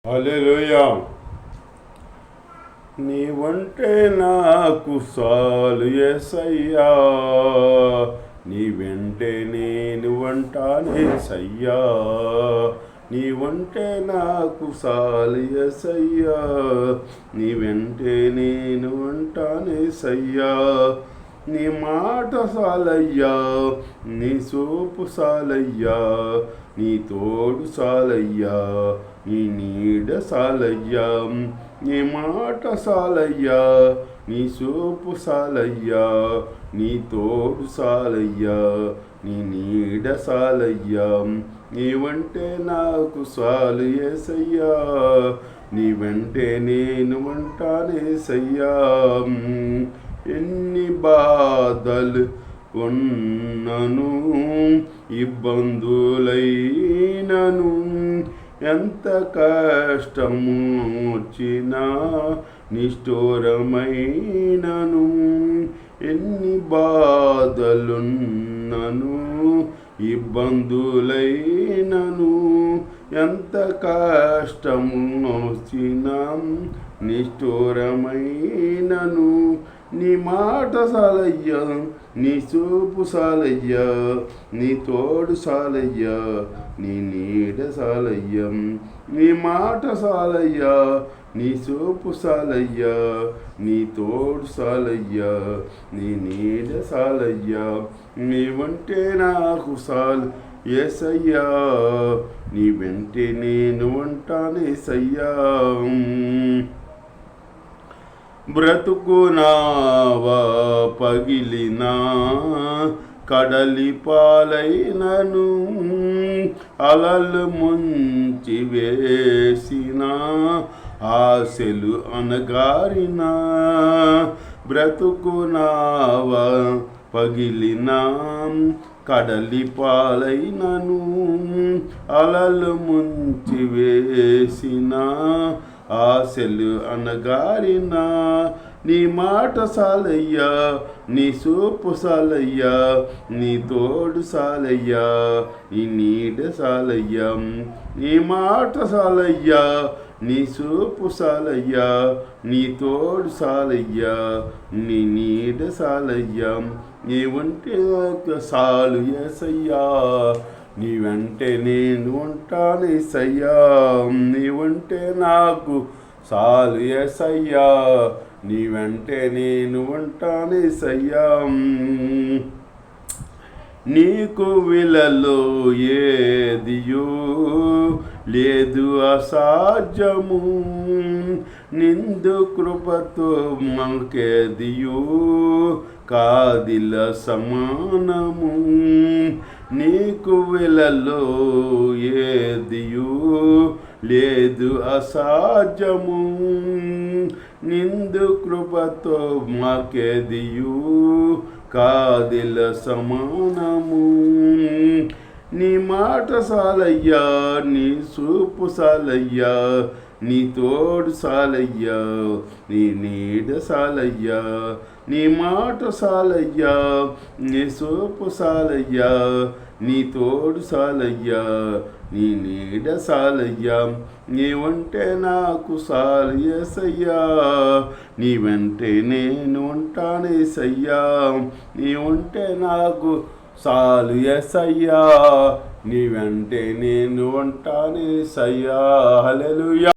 హల్లెలూయా. నీవంటే నాకు చాలు యేసయ్యా, నీ వెంటే నేను ఉంటానేసయ్యా. నీవంటే నాకు చాలు యేసయ్యా, నీ వెంటే నేను ఉంటానేసయ్యా. నీ మాట చాలయ్యా, నీ చూపు చాలయ్యా, నీ తోడు చాలయ్యా, నీ నీడ చాలయ్యా. నీ మాట చాలయ్యా, నీ చూపు చాలయ్యా, నీ తోడు చాలయ్యా, నీ నీడ చాలయ్యా. నీవంటే నాకు చాలు యేసయ్యా, నీ వెంటే నేను ఉంటానేసయ్యా. ఎన్ని బాధలు ఉన్నను, ఇబ్బందులైనను, ఎంత కష్టము వచ్చినా నిష్ఠూరమైనను, ఎన్ని బాధలున్నను, ఇబ్బందులైనను, ఎంత కష్టము వచ్చినా నిష్ఠూరమైనను, నీ మాట చాలయ్యా, నీ చూపు చాలయ్యా, నీ తోడు చాలయ్యా, నీ నీడ చాలయ్యా. నీ మాట చాలయ్యా, నీ చూపు చాలయ్యా, నీ తోడు చాలయ్యా, నీ నీడ చాలయ్యా. నీవంటే నాకు చాలు యేసయ్యా, నీ వెంటే నేను ఉంటానేసయ్యా. బ్రతుకునావా పగిలినా, కడలి పాలైనను, అలలు ముంచి వేసిన ఆశలు అనగారిన. బ్రతుకునావా పగిలినా, కడలి పాలైనను, అలలు ముంచి వేసిన ఆశలు అనగారిన. నీ మాట చాలయ్యా, నీ చూపు చాలయ్యా, నీ తోడు చాలయ్యా, నీ నీడ చాలయ్యా. నీ మాట చాలయ్యా, నీ చూపు చాలయ్యా, నీ తోడు చాలయ్యా, నీ నీడ చాలయ్యా. నీవంటే చాలు యేసయ్యా, నీ వెంటే నేను ఉంటానేసయ్యా. నీవంటే నాకు చాలు యేసయ్యా, నీ వెంటే నేను ఉంటానేసయ్యా. నీకు విలలో ఏదియో లేదు అసాధ్యము, నిందు కృపతో మాకేదియో కాదిల సమానము. నీకు విలలో ఏదియో లేదు అసాధ్యము, నిందు కృపతో మాకేదియో కాదిల సమానము. నీ మాట చాలయ్యా, నీ చూపు చాలయ్యా, నీ తోడు చాలయ్యా, నీ నీడ చాలయ్యా. నీ మాట చాలయ్యా, నీ చూపు చాలయ్యా, నీ తోడు చాలయ్యా, నీ నీడ చాలయ్యా. నీవంటే నాకు చాలు యేసయ్యా, నీ వెంటే నేను ఉంటానేసయ్యా. నీవంటే నాకు చాలు యేసయ్యా, నీ వెంటే నేను ఉంటానేసయ్యా. హల్లెలూయా.